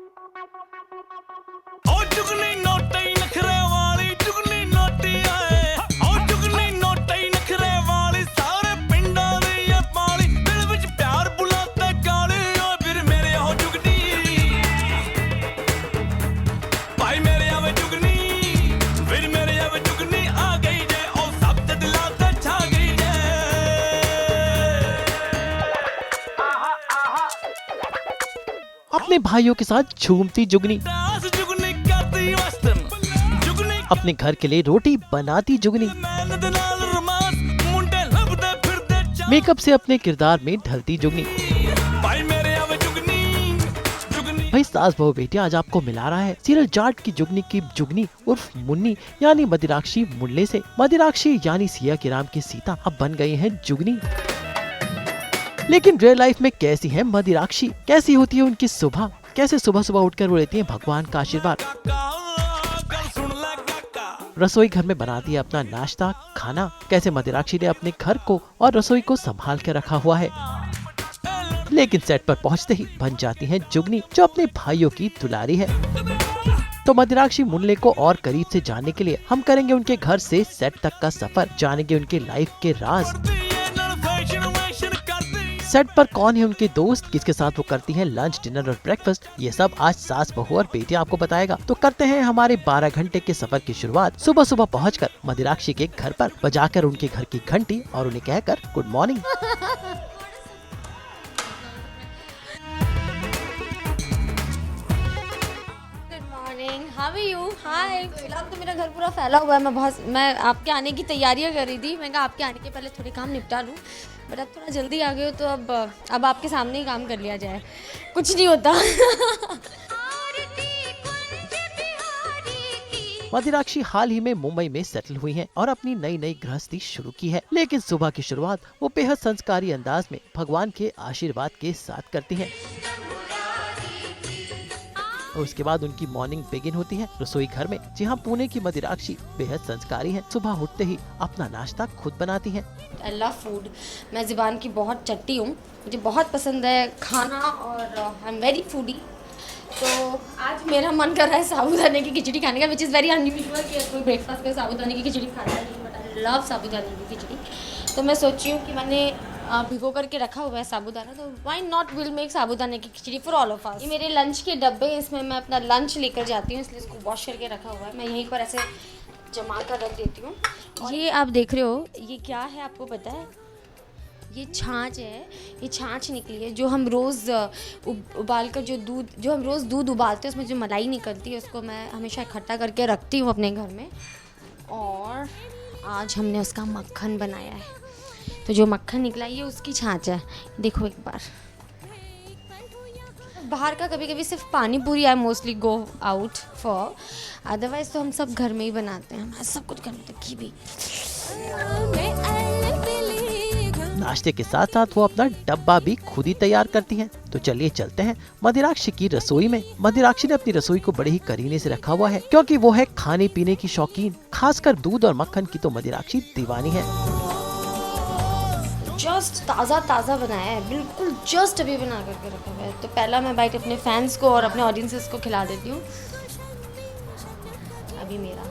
ओ जुगनी naughty नखरे वाली जुगनी naughty आए ओ जुगनी नोटी नखरे वाली सारे पिंडा दी ये पाली दिल विच प्यार बुलाते गाली ओ फिर मेरे हो जुगनी भाई मेरे आवे जुगनी फिर मेरे आवे जुगनी आ गई जे ओ सब ते दिला ते छा गई जे अपने भाइयों के साथ झूमती जुगनी, दास जुगनी करती वस्तन जुगनी अपने घर के लिए रोटी बनाती जुगनी, मैन दे नाल रोमांस मुंडे लभदे फिरदे चा मेकअप से अपने किरदार में ढलती जुगनी। भाई मेरे आवे जुगनी जुगनी भाई सास बहू बेटी आज आपको मिला रहा है सीरियल जाट की जुगनी उर्फ मुन्नी यानी मदिराक्षी मुल्ले से। मदिराक्षी यानी सिया की राम की सीता अब बन गई हैं जुगनी। लेकिन रियल लाइफ में कैसी है मदिराक्षी, कैसी होती है उनकी सुबह, कैसे सुबह सुबह उठकर वो लेती है भगवान का आशीर्वाद, गल सुन ले काका रसोई घर में बनाती है अपना नाश्ता खाना, कैसे मदिराक्षी ने अपने घर को और रसोई को संभाल कर रखा हुआ है। लेकिन सेट पर पहुंचते ही बन जाती हैं जुगनी जो अपने भाइयों की दुलारी है। तो मदिराक्षी मुन्ले को और करीब से जानने के लिए हम करेंगे उनके घर से सेट तक का सफर, जानेंगे उनके लाइफ के राज, सेट पर कौन है उनके दोस्त, किसके साथ वो करती हैं लंच डिनर और ब्रेकफास्ट, ये सब आज सास बहू और बेटी आपको बताएगा। तो करते हैं हमारे 12 घंटे के सफर की शुरुआत सुबह सुबह पहुंचकर मदिराक्षी के घर पर, बजाकर उनके घर की घंटी और उन्हें कहकर good morning. Good morning, how are you? Hi. फिलहाल तो मेरा घर पूरा फैला हुआ है, मैं आपके आने की तैयारियां कर रही थी। मैं कहा आपके आने के पहले थोड़े काम निपटा लूँ, बट अब थोड़ा जल्दी आ गए हो तो अब आपके सामने ही काम कर लिया जाए, कुछ नहीं होता। मदिराक्षी हाल ही में मुंबई में सेटल हुई हैं और अपनी नई नई गृहस्थी शुरू की है। लेकिन सुबह की शुरुआत वो बेहद संस्कारी अंदाज में भगवान के आशीर्वाद के साथ करती हैं। और उसके बाद उनकी मॉर्निंग बिगिन होती है रसोई घर में। जी हाँ, पुणे की मदिराक्षी बेहद संस्कारी हैं। सुबह उठते ही अपना नाश्ता खुद बनाती हैं। आई लव फूड, मैं ज़ुबान की बहुत चट्टी हूँ, मुझे बहुत पसंद है खाना और आई एम वेरी फूडी। तो आज मेरा मन कर रहा है साबूदाने की खिचड़ी खाने का, विच इज़ वेरी अनयूजुअल कि कोई ब्रेकफास्ट में साबूदाने की खिचड़ी खाता है, बट आई लव साबूदाने की खिचड़ी। तो मैं सोच रही हूँ कि मैंने भिगो करके रखा हुआ है साबूदाना, तो व्हाई नॉट विल मेक साबूदाने की खिचड़ी फॉर ऑल ऑफ अस। ये मेरे लंच के डब्बे, इसमें मैं अपना लंच लेकर जाती हूँ, इसलिए इसको वॉश करके रखा हुआ है। मैं यहीं पर ऐसे जमा कर रख देती हूँ। ये आप देख रहे हो, ये क्या है आपको पता है? ये छाछ है, ये छाछ निकली है जो हम रोज़ उबाल कर जो हम रोज़ दूध उबालते हैं उसमें जो मलाई निकलती है, उसको मैं हमेशा इकट्ठा करके रखती हूँ अपने घर में। और आज हमने उसका मक्खन बनाया है, तो जो मक्खन निकला ये उसकी छाछ है। देखो एक बार, बाहर का कभी कभी सिर्फ पानी पूरी I mostly go out for, otherwise तो हम सब घर में ही बनाते हैं, हमारा सब कुछ घर में, घी भी। नाश्ते के साथ साथ वो अपना डब्बा भी खुद ही तैयार करती हैं। तो चलिए चलते हैं मदिराक्षी की रसोई में। मदिराक्षी ने अपनी रसोई को बड़े ही करीने से रखा हुआ है, क्योंकि वो है खाने पीने की शौकीन। खासकर दूध और मक्खन की तो मदिराक्षी दीवानी है। जस्ट ताज़ा ताज़ा बनाया है, बिल्कुल जस्ट अभी बना करके रखा हुआ है। तो पहला मैं बाइट अपने फैंस को और अपने ऑडियंसेस को खिला देती हूँ। अभी मेरा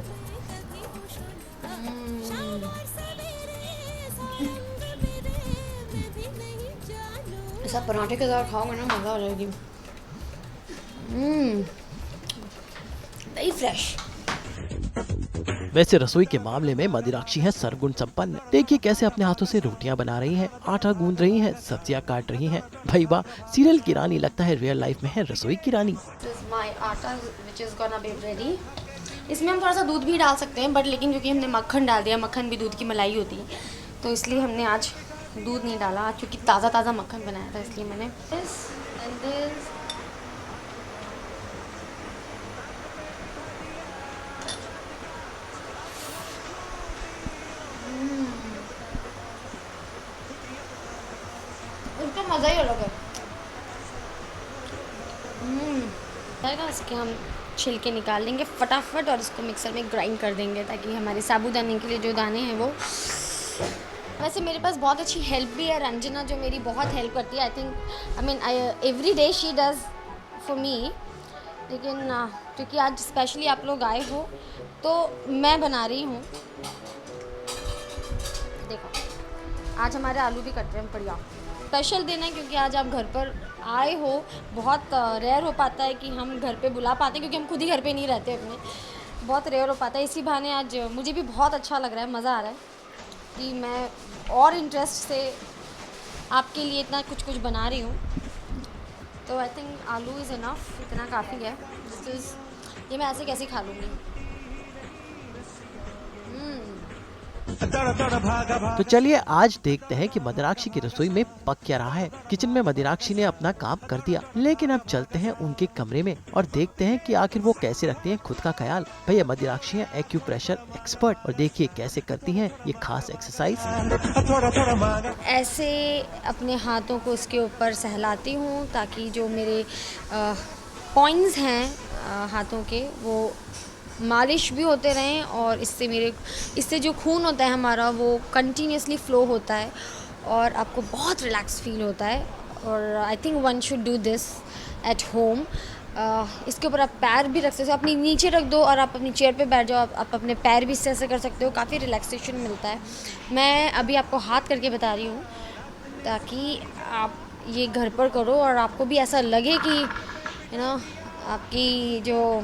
ऐसा पराठे के साथ खाओगे ना, मज़ा आ जाएगी। Very fresh. वैसे रसोई के मामले में मदिराक्षी है सरगुण संपन्न। देखिए कैसे अपने हाथों से रोटियां बना रही हैं, आटा गूंद रही हैं, सब्जियां काट रही हैं। भाई वाह, सीरियल की रानी, लगता है रियल लाइफ में है रसोई की रानी। माय आटा which is gonna be ready. इसमें हम थोड़ा सा दूध भी डाल सकते हैं, बट लेकिन क्योंकि हमने मक्खन डाल दिया, मक्खन भी दूध की मलाई होती है, तो इसलिए हमने आज दूध नहीं डाला। आज क्योंकि ताज़ा ताज़ा मक्खन बनाया था, इसलिए मैंने उसका मज़ा ही अलग है। इसके हम छिलके निकाल लेंगे फटाफट और इसको मिक्सर में ग्राइंड कर देंगे, ताकि हमारे साबूदाने के लिए जो दाने हैं वो। वैसे मेरे पास बहुत अच्छी हेल्प भी है, रंजना, जो मेरी बहुत हेल्प करती है। I think I mean every day she does for me. लेकिन क्योंकि आज स्पेशली आप लोग आए हो तो मैं बना रही हूँ। देखो आज हमारे आलू भी कट रहे हैं बढ़िया। स्पेशल दिन है क्योंकि आज आप घर पर आए हो। बहुत रेयर हो पाता है कि हम घर पे बुला पाते हैं, क्योंकि हम खुद ही घर पे नहीं रहते अपने। बहुत रेयर हो पाता है, इसी बहाने आज मुझे भी बहुत अच्छा लग रहा है, मज़ा आ रहा है कि मैं और इंटरेस्ट से आपके लिए इतना कुछ कुछ बना रही हूँ। तो आई थिंक आलू इज़ इनफ, इतना काफ़ी है। ये मैं ऐसे कैसे खा लूँगी। तो चलिए आज देखते हैं कि मदिराक्षी की रसोई में पक क्या रहा है। किचन में मदिराक्षी ने अपना काम कर दिया, लेकिन अब चलते हैं उनके कमरे में और देखते हैं कि आखिर वो कैसे रखती हैं खुद का ख्याल। भैया मदिराक्षी है एक्यूप्रेशर एक्सपर्ट और देखिए कैसे करती हैं ये खास एक्सरसाइज। ऐसे अपने हाथों को उसके ऊपर सहलाती हूँ ताकि जो मेरे पॉइंट्स हैं हाथों के वो मालिश भी होते रहें और इससे जो खून होता है हमारा वो कंटिन्यूसली फ़्लो होता है और आपको बहुत रिलैक्स फील होता है। और I think one should do this at home. इसके ऊपर आप पैर भी रख सकते हो, अपनी नीचे रख दो और आप अपनी चेयर पे बैठ जाओ। आप अपने पैर भी इससे ऐसे कर सकते हो, काफ़ी रिलैक्सेशन मिलता है। मैं अभी आपको हाथ करके बता रही हूँ ताकि आप ये घर पर करो और आपको भी ऐसा लगे कि आपकी जो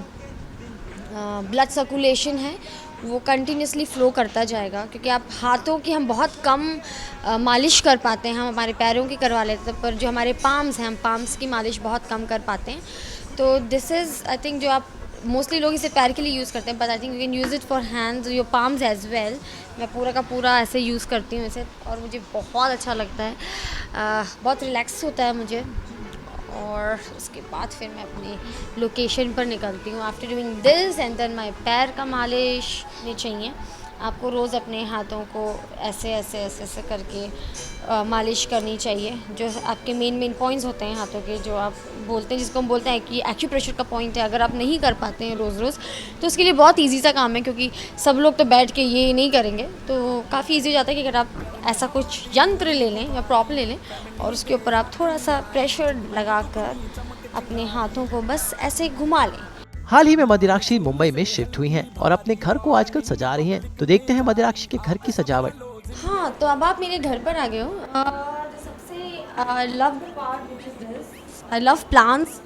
ब्लड सर्कुलेशन है वो कंटिन्यूसली फ़्लो करता जाएगा। क्योंकि आप हाथों की हम बहुत कम मालिश कर पाते हैं, हम हमारे पैरों की करवा लेते हैं, पर जो हमारे पाम्स हैं हम पाम्स की मालिश बहुत कम कर पाते हैं। तो दिस इज़ आई थिंक जो आप मोस्टली लोग इसे पैर के लिए यूज़ करते हैं, but I think you can use it for hands, your palms as well. मैं पूरा का पूरा ऐसे यूज़ करती हूँ इसे और मुझे बहुत अच्छा लगता है, बहुत रिलैक्स होता है मुझे। और उसके बाद फिर मैं अपनी लोकेशन पर निकलती हूँ। After doing this and then my पैर का मालिश नहीं चाहिए। आपको रोज़ अपने हाथों को ऐसे ऐसे ऐसे ऐसे करके मालिश करनी चाहिए। जो आपके मेन पॉइंट्स होते हैं हाथों के, जो आप बोलते हैं, जिसको हम बोलते हैं कि एक्यूप्रेशर का पॉइंट है, अगर आप नहीं कर पाते हैं रोज़ तो उसके लिए बहुत ईजी सा काम है। क्योंकि सब लोग तो बैठ के ये नहीं करेंगे, तो काफ़ी ईजी हो जाता है कि अगर आप ऐसा कुछ यंत्र ले लें या प्रॉप ले लें और उसके ऊपर आप थोड़ा सा प्रेशर लगाकर अपने हाथों को बस ऐसे घुमा लें। हाल ही में मदिराक्षी मुंबई में शिफ्ट हुई हैं और अपने घर को आजकल सजा रही हैं। तो देखते हैं मदिराक्षी के घर की सजावट। हाँ, तो अब आप मेरे घर पर आ गए हो। सबसे love part which is this, I love plants.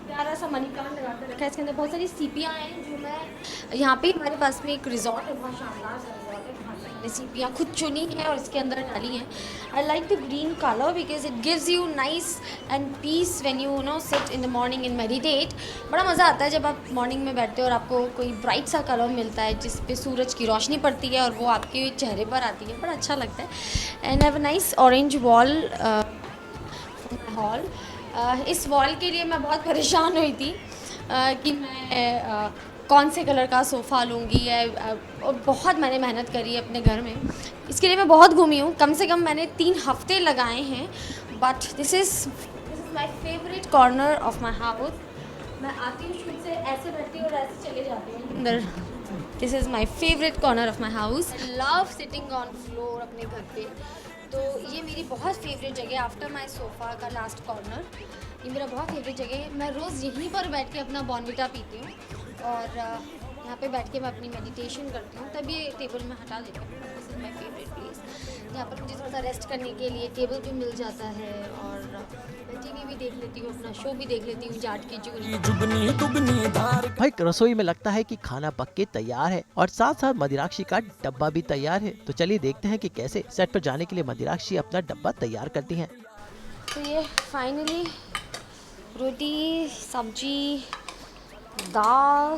प्यारा सा मनी प्लांट लगा कर रखा है। इसके अंदर बहुत सारी सीपियाँ हैं जो मैं यहाँ पे हमारे पास में एक रिजॉर्ट है, बहुत शानदार सा रिजॉर्ट है, वहाँ पे मैंने सीपियाँ खुद चुनी हैं और इसके अंदर डाली हैं। I like the green colour because it gives you nice and peace when you sit in the morning and meditate. बड़ा मज़ा आता है जब आप मॉर्निंग में बैठते हो और आपको कोई ब्राइट सा कलर मिलता है जिस पे सूरज की रोशनी पड़ती है और वो आपके चेहरे पर आती है, बड़ा अच्छा लगता है। And have a nice orange wall hall. इस वॉल के लिए मैं बहुत परेशान हुई थी कि मैं कौन से कलर का सोफ़ा लूँगी और बहुत मैंने मेहनत करी है अपने घर में। इसके लिए मैं बहुत घूमी हूँ, कम से कम मैंने 3 हफ्ते लगाए हैं। But this is my favourite corner of my house. मैं आती हूँ शुरू से ऐसे बैठती हूँ और ऐसे चले जाती हूँ अंदर। This is my favourite corner of my house. I love sitting on floor अपने घर पे। तो ये मेरी बहुत फेवरेट जगह है आफ्टर माई सोफ़ा का लास्ट कॉर्नर। ये मेरा बहुत फेवरेट जगह है। मैं रोज़ यहीं पर बैठ के अपना बॉर्नविटा पीती हूँ और यहाँ पे बैठ के मैं अपनी मेडिटेशन करती हूँ। तब ये टेबल में हटा देती हूँ। This is my favourite place, जहाँ पर मुझे थोड़ा सा रेस्ट करने के लिए टेबल भी मिल जाता है और मैं टीवी भी देख लेती हूँ, अपना शो भी देख लेती हूँ, जाट की चूड़ी। भाई रसोई में लगता है कि खाना पक के तैयार है और साथ साथ मदिराक्षी का डब्बा भी तैयार है। तो चलिए देखते हैं कि कैसे सेट पर जाने के लिए मदिराक्षी अपना डब्बा तैयार करती हैं। तो ये फाइनली रोटी, सब्जी, दाल,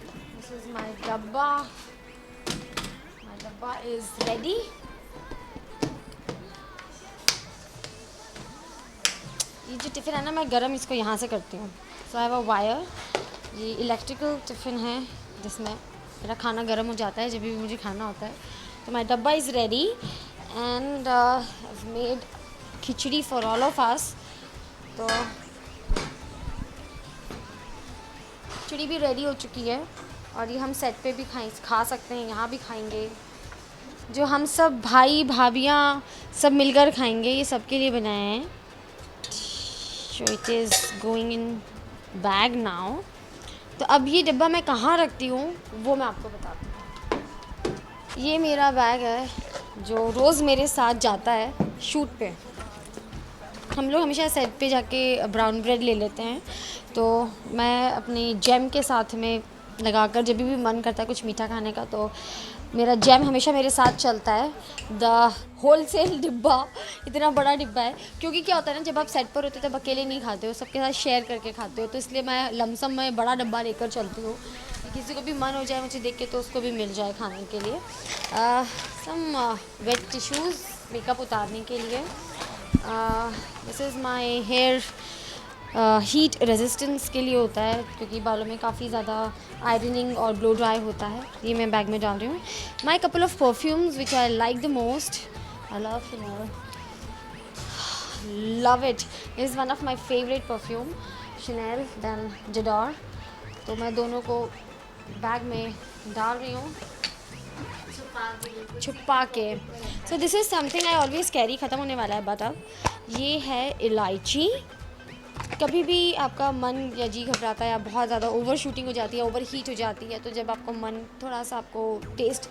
दिस इज माय डब्बा। माय डब्बा इज रेडी। ये जो टिफ़िन है ना, मैं गरम इसको यहाँ से करती हूँ। सो आई हैव अ वायर। ये इलेक्ट्रिकल टिफ़िन है जिसमें मेरा खाना गर्म हो जाता है जब भी मुझे खाना होता है। तो माय डब्बा is ready and I made khichdi for all of अस। तो खिचड़ी भी रेडी हो चुकी है और ये हम सेट पे भी खा सकते हैं, यहाँ भी खाएंगे। जो हम सब भाई भाभियाँ सब मिलकर खाएंगे, ये सबके लिए बनाए हैं। So it is going in bag now. तो अब ये डिब्बा मैं कहाँ रखती हूँ वो मैं आपको बताती हूँ। ये मेरा बैग है जो रोज़ मेरे साथ जाता है शूट पे। हम लोग हमेशा सेट पे जाके ब्राउन ब्रेड ले लेते हैं, तो मैं अपनी जैम के साथ में लगाकर जब भी मन करता है कुछ मीठा खाने का तो मेरा जैम हमेशा मेरे साथ चलता है। द होलसेल डिब्बा, इतना बड़ा डिब्बा है, क्योंकि क्या होता है ना, जब आप सेट पर होते हो तब अकेले नहीं खाते हो, सबके साथ शेयर करके खाते हो, तो इसलिए मैं लमसम में बड़ा डब्बा लेकर चलती हूँ। किसी को भी मन हो जाए मुझे देख के तो उसको भी मिल जाए खाने के लिए। सम वेट टिश्यूज़ मेकअप उतारने के लिए। This is my hair heat resistance के लिए होता है, क्योंकि बालों में काफ़ी ज़्यादा आयरनिंग और ब्लो ड्राई होता है। ये मैं बैग में डाल रही हूँ। My couple of perfumes which I like the most. I love Chanel, love it, is one of my favourite perfume, Chanel then J'adore। तो मैं दोनों को बैग में डाल रही हूँ छुपा के। So this is something I always carry. ख़त्म होने वाला है बट अब ये है इलायची। कभी भी आपका मन या जी घबराता है या बहुत ज़्यादा ओवर शूटिंग हो जाती है, ओवर हीट हो जाती है, तो जब आपको मन थोड़ा सा आपको टेस्ट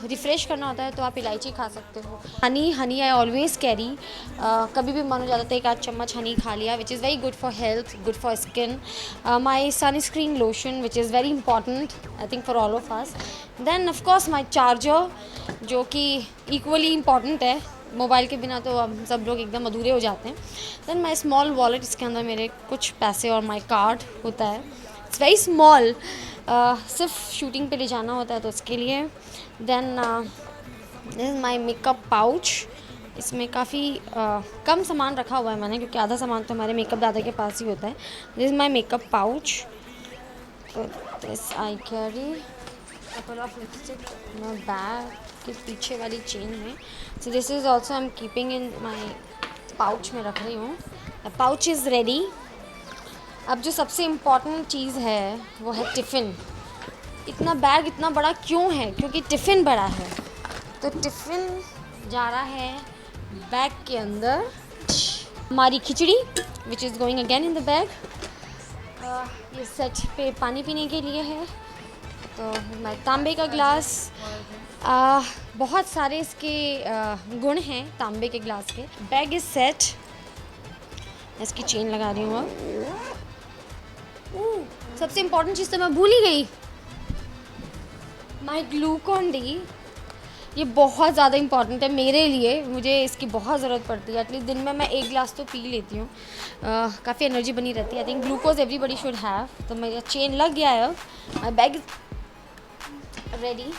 रिफ़्रेश करना होता है तो आप इलायची खा सकते हो। Honey I always carry. कभी भी मन हो जाता है एक आध चम्मच हनी खा लिया, which is very good for health, good for skin. My sunscreen lotion which is very important I think for all of us. Then of course my charger, जो कि इक्वली इम्पॉर्टेंट है, मोबाइल के बिना तो हम सब लोग एकदम अधूरे हो जाते हैं। देन माई स्मॉल वॉलेट, इसके अंदर मेरे कुछ पैसे और माई कार्ड होता है। इट्स वेरी स्मॉल, सिर्फ शूटिंग पे ले जाना होता है तो उसके लिए। Then this is my makeup pouch. इसमें काफ़ी कम सामान रखा हुआ है मैंने, क्योंकि आधा सामान तो हमारे मेकअप दादा के पास ही होता है। This is my makeup pouch. This I carry couple of lipstick मैं बैग के पीछे वाली चेन में। So this is also I am keeping in my pouch में रख रही हूँ। Pouch is ready. अब जो सबसे इम्पॉर्टेंट चीज़ है वो है टिफ़िन। इतना बैग इतना बड़ा क्यों है? क्योंकि टिफ़िन बड़ा है, तो टिफ़िन जा रहा है बैग के अंदर। हमारी खिचड़ी which is going again in the bag. ये सेट पे पानी पीने के लिए है, तो मैं तांबे का ग्लास। बहुत सारे इसके गुण हैं तांबे के ग्लास के। Bag is set. इसकी चेन लगा रही हूँ अब। सबसे इम्पोर्टेंट चीज़ तो मैं भूल ही गई, माई ग्लूकॉन डी। ये बहुत ज़्यादा इम्पॉर्टेंट है मेरे लिए, मुझे इसकी बहुत ज़रूरत पड़ती है। एटलीस्ट दिन में मैं एक गिलास तो पी लेती हूँ, काफ़ी एनर्जी बनी रहती है। I think glucose everybody should have. तो मेरा चेन लग गया है अब। My bag is ready.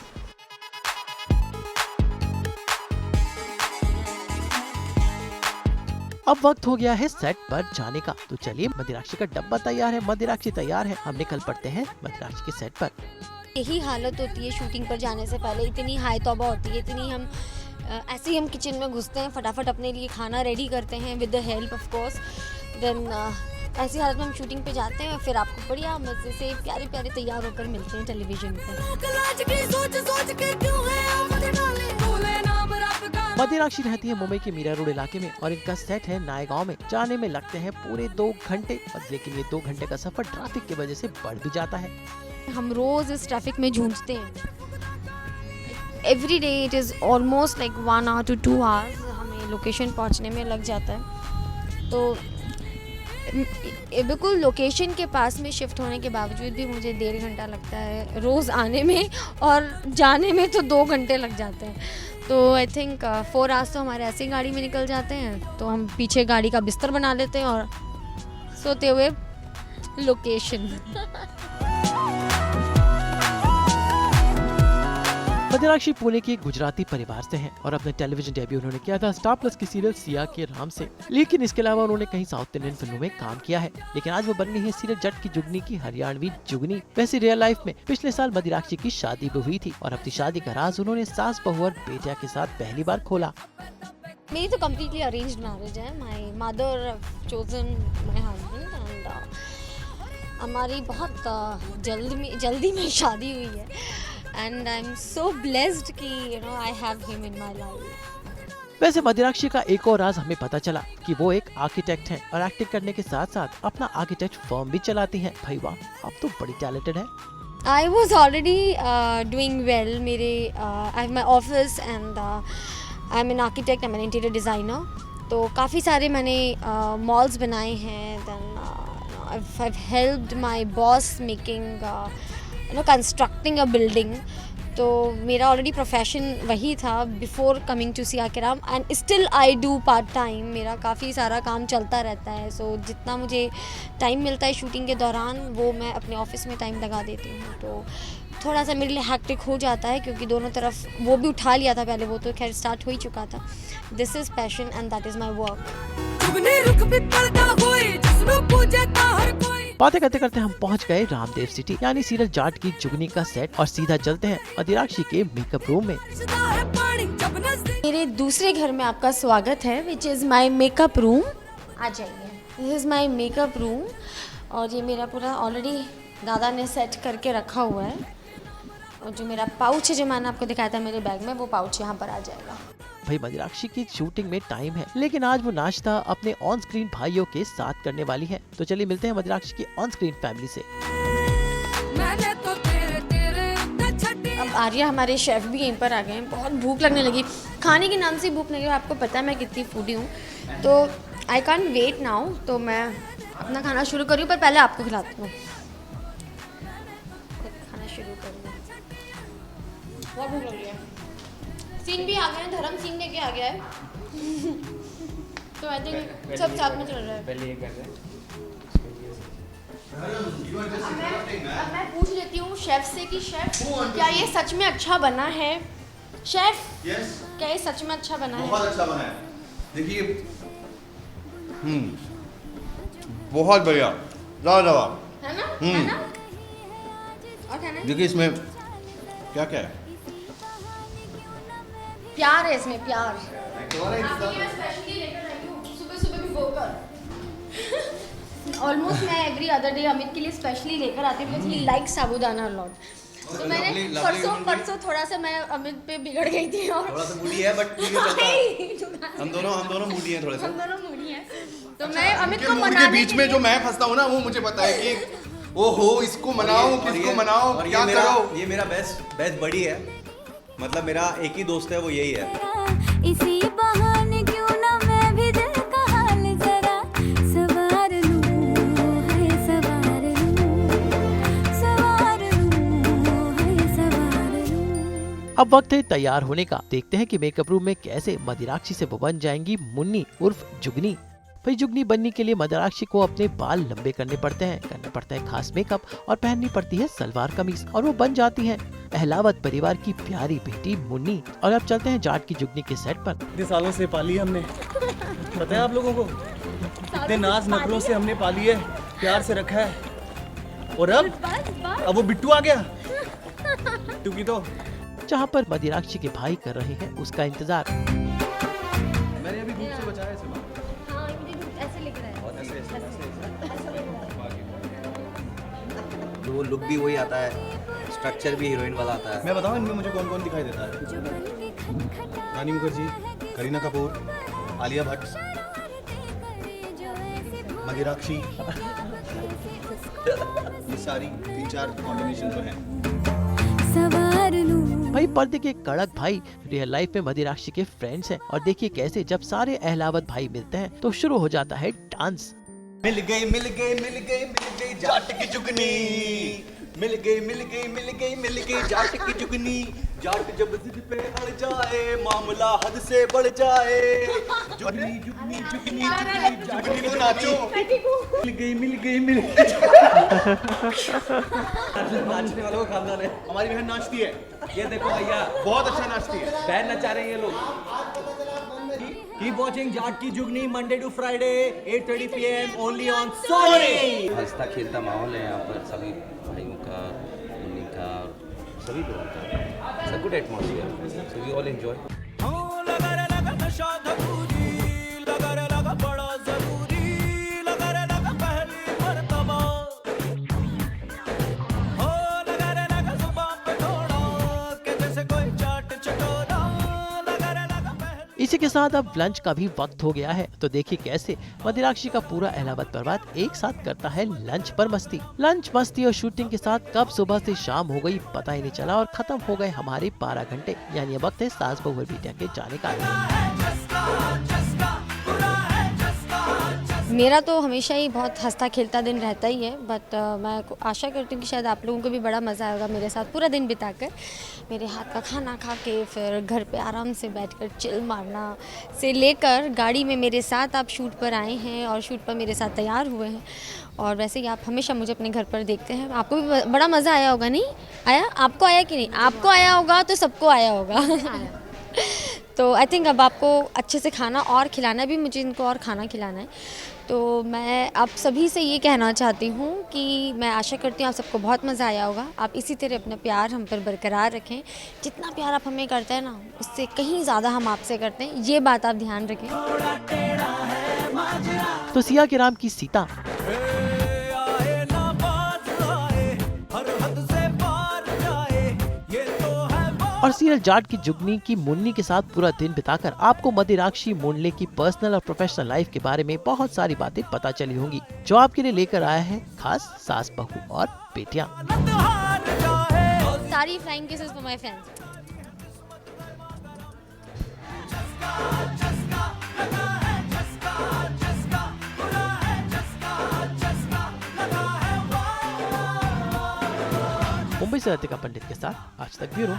अब वक्त हो गया है सेट पर जाने का, तो चलिए मदिराक्षी का डब्बा तैयार है, मदिराक्षी तैयार है, हम निकल पड़ते हैं मदिराक्षी के सेट पर। यही हालत होती है शूटिंग पर जाने से पहले, इतनी हाई तौबा होती है, इतनी हम ऐसे ही हम किचन में घुसते हैं, फटाफट अपने लिए खाना रेडी करते हैं with the help of course. Then ऐसी हालत में हम शूटिंग पे जाते हैं, फिर आपको बढ़िया मज़े से प्यारे प्यारे तैयार होकर मिलते हैं टेलीविजन पर। मदिराक्षी रहती है मुंबई के मीरा रोड इलाके में और इनका सेट है नायगांव में। जाने में लगते हैं पूरे 2 घंटे, लेकिन ये 2 घंटे का सफर ट्रैफिक की वजह से बढ़ भी जाता है। हम रोज़ इस ट्रैफिक में जूझते हैं। Every day it is almost like 1 hour to 2 hours हमें लोकेशन पहुंचने में लग जाता है। तो बिल्कुल लोकेशन के पास में शिफ्ट होने के बावजूद भी मुझे 1.5 घंटा लगता है रोज़ आने में, और जाने में तो 2 घंटे लग जाते हैं। तो आई थिंक 4 hours तो हमारे ऐसे ही गाड़ी में निकल जाते हैं। तो हम पीछे गाड़ी का बिस्तर बना लेते हैं और सोते हुए लोकेशन। मदिराक्षी पुणे के गुजराती परिवार से हैं और अपने टेलीविजन डेब्यू उन्होंने किया था स्टार प्लस की सीरियल सिया के राम से। लेकिन इसके अलावा उन्होंने कई साउथ इंडियन फिल्मों में काम किया है, लेकिन आज वो बन रही है सीरियल जट की जुगनी की हरियाणवी जुगनी। वैसे रियल लाइफ में पिछले साल मदिराक्षी की शादी भी हुई थी और अपनी शादी का राज उन्होंने सास बहू और बेटिया के साथ पहली बार खोला। मेरी तो कम्प्लीटली अरेंज्ड मैरिज है। My mother chosen my husband and हमारी बहुत जल्दी में शादी हुई है। And I am so blessed कि you know I have him in my life. वैसे मदिराक्षी का एक और राज हमें पता चला कि वो एक आर्किटेक्ट हैं और एक्टिंग करने के साथ साथ अपना आर्किटेक्ट फर्म भी चलाती हैं। भाई वाह, आप तो बड़ी टैलेंटेड है। I was already doing well. मेरे I have my office and I am an architect, I am an interior designer. तो काफ़ी सारे मैंने मॉल्स बनाए हैं। Then I helped my boss making constructing a building. तो मेरा ऑलरेडी प्रोफेशन वही था before coming to Siya Ke Ram, and still I do part time. मेरा काफ़ी सारा काम चलता रहता है। सो जितना मुझे टाइम मिलता है शूटिंग के दौरान वो मैं अपने ऑफिस में टाइम लगा देती हूँ। तो थोड़ा सा मेरे लिए हैक्टिक हो जाता है क्योंकि दोनों तरफ वो भी उठा लिया था पहले, वो तो खैर स्टार्ट हो ही चुका था। This is passion and that is my work. बातें करते करते हम पहुंच गए रामदेव सिटी यानी सीरियल जाट की जुगनी का सेट और सीधा चलते हैं मदिराक्षी के मेकअप रूम में। मेरे दूसरे घर में आपका स्वागत है, which is my makeup room. आ जाइए, this is my makeup room. और ये मेरा पूरा ऑलरेडी दादा ने सेट करके रखा हुआ है। और जो मेरा पाउच है जो मैंने आपको दिखाया था मेरे बैग में, वो पाउच यहाँ पर आ जाएगा। भाई मदिराक्षी की शूटिंग में टाइम है, लेकिन आज वो नाश्ता अपने ऑन स्क्रीन भाइयों के साथ करने वाली है। तो चलिए मिलते हैं मदिराक्षी की ऑन स्क्रीन फैमिली से। अब आर्या हमारे शेफ़ भी यहीं पर आ गए हैं। बहुत भूख लगने लगी, खाने के नाम से भूख लगी। आपको पता है मैं कितनी फूडी हूँ, तो आई कांट वेट नाउ। तो मैं अपना खाना शुरू करूँ, पर पहले आपको खिलाती हूँ। खाना शुरू करूँ, बहुत भूख लगी है। सीन भी आ गए हैं, धर्म सीन लेके आ गया है। तो आई थिंक सब साथ में चल रहा है। पहले ये कर रहे हैं। अब मैं पूछ लेती हूँ शेफ से कि शेफ क्या ये सच में अच्छा बना है? शेफ क्या ये सच में अच्छा बना है? बहुत अच्छा बना है। देखिए, बहुत बढ़िया, लाजवाब है ना? हम्म। है ना? और क्या है? देखिए इसमें क्या क्या है। प्यार है इसमें, प्यार। आपके लिए मैं स्पेशली लेकर आई हूँ, सुबह सुबह भी बोकर। ऑलमोस्ट मैं एवरी अदर डे अमित के लिए स्पेशली लेकर आती हूँ because he like sabudana lot. तो मैंने परसों थोड़ा सा मैं अमित पे बिगड़ गई थी और थोड़ा सा मूडी है, बट ठीक है, चलता है। हम दोनों मूडी हैं थोड़े से। हम दोनों मूडी हैं। तो मैं अमित उनके को मूड के मनाने बीच में जो मैं फंसता हूँ ना, वो मुझे पता है कि ओहो इसको मनाओ, किसको मनाओ, और क्या करो। ये मेरा बेस्ट बड़ी है। मतलब मेरा एक ही दोस्त है, वो यही है। इसी बहाने क्यों ना मैं भी दिल का हाल जरा सवार लूं, है सवार लूं। अब वक्त है तैयार होने का। देखते हैं कि मेकअप रूम में कैसे मदिराक्षी से वो बन जाएंगी मुन्नी उर्फ जुगनी। भाई जुगनी बनने के लिए मदिराक्षी को अपने बाल लंबे करने पड़ते हैं, करना पड़ता है खास मेकअप और पहननी पड़ती है सलवार कमीज, और वो बन जाती है अहलावत परिवार की प्यारी बेटी मुन्नी। और अब चलते हैं जाट की जुगनी के सेट पर। इतने सालों से पाली हमने, पता है आप लोगों को, इतने नाज नखरों से हमने पाली है, प्यार से रखा है। और अब वो बिट्टू आ गया। बिट्टू की तो जहाँ पर मदिराक्षी के भाई कर रहे हैं उसका इंतजार। मैंने अभी धूप से बचाया है। हाँ, ऐसे लेकर आया। वो लुक भी वही आता है, स्ट्रक्चर भी हीरोइन वाला आता है। मैं बताऊं इनमें मुझे कौन कौन दिखाई देता है? रानी मुखर्जी, करीना कपूर, आलिया भट्ट, मदिराक्षी। ये सारी 3-4 कॉम्बिनेशन जो हैं। भाई पर्दे के कड़क भाई रियल लाइफ में मदिराक्षी के फ्रेंड्स हैं, और देखिए कैसे जब सारे अहलावत भाई मिलते हैं तो शुरू हो जाता है डांस। मिल गई जाट की जुगनी। मिल गई जाट की जुगनी। जाट जब जिद पे अड़ जाए मामला हद से बढ़ जाए। जुगनी तो नाचो। मिल गई नाचने वालों को खानदान है। हमारी बहन नाचती है, ये देखो भैया, बहुत अच्छा नाचती है। बहन नचा रहे हैं ये लोग। Keep watching जाट की जुगनी Monday to Friday 8:30 PM only on Sony। हंसता खेलता माहौल है यहाँ पर, सभी भाइयों का, उन्हीं का, सभी लोगों का। It's a good atmosphere, so we all enjoy. इसी के साथ अब लंच का भी वक्त हो गया है, तो देखिए कैसे मदिराक्षी का पूरा अहलावत परिवार एक साथ करता है लंच पर मस्ती। लंच मस्ती और शूटिंग के साथ कब सुबह से शाम हो गई पता ही नहीं चला और खत्म हो गए हमारे 12 घंटे। यानी अब वक्त है सास बहू और बिटिया के जाने का। मेरा तो हमेशा ही बहुत हंसता खेलता दिन रहता ही है, बट मैं आशा करती हूँ कि शायद आप लोगों को भी बड़ा मज़ा आएगा मेरे साथ पूरा दिन बिताकर। मेरे हाथ का खाना खा के फिर घर पे आराम से बैठकर चिल मारना से लेकर गाड़ी में मेरे साथ आप शूट पर आए हैं और शूट पर मेरे साथ तैयार हुए हैं। और वैसे ही आप हमेशा मुझे अपने घर पर देखते हैं, आपको भी बड़ा मज़ा आया होगा। नहीं आया? आपको आया कि नहीं? आपको आया होगा तो सबको आया होगा। तो आई थिंक अब आपको अच्छे से खाना और खिलाना भी, मुझे इनको और खाना खिलाना है। तो मैं आप सभी से ये कहना चाहती हूँ कि मैं आशा करती हूँ आप सबको बहुत मज़ा आया होगा। आप इसी तरह अपना प्यार हम पर बरकरार रखें। जितना प्यार आप हमें करते हैं ना, उससे कहीं ज़्यादा हम आपसे करते हैं, ये बात आप ध्यान रखें। तो सिया के राम की सीता, और सीरियल जाट की जुगनी की मुन्नी के साथ पूरा दिन बिताकर आपको मदिराक्षी मुंडले की पर्सनल और प्रोफेशनल लाइफ के बारे में बहुत सारी बातें पता चली होंगी, जो आपके लिए लेकर आया है खास सास बहू और बेटियां। सारी flying kisses for my fans. Mumbai से रतिका पंडित के साथ आज तक ब्यूरो।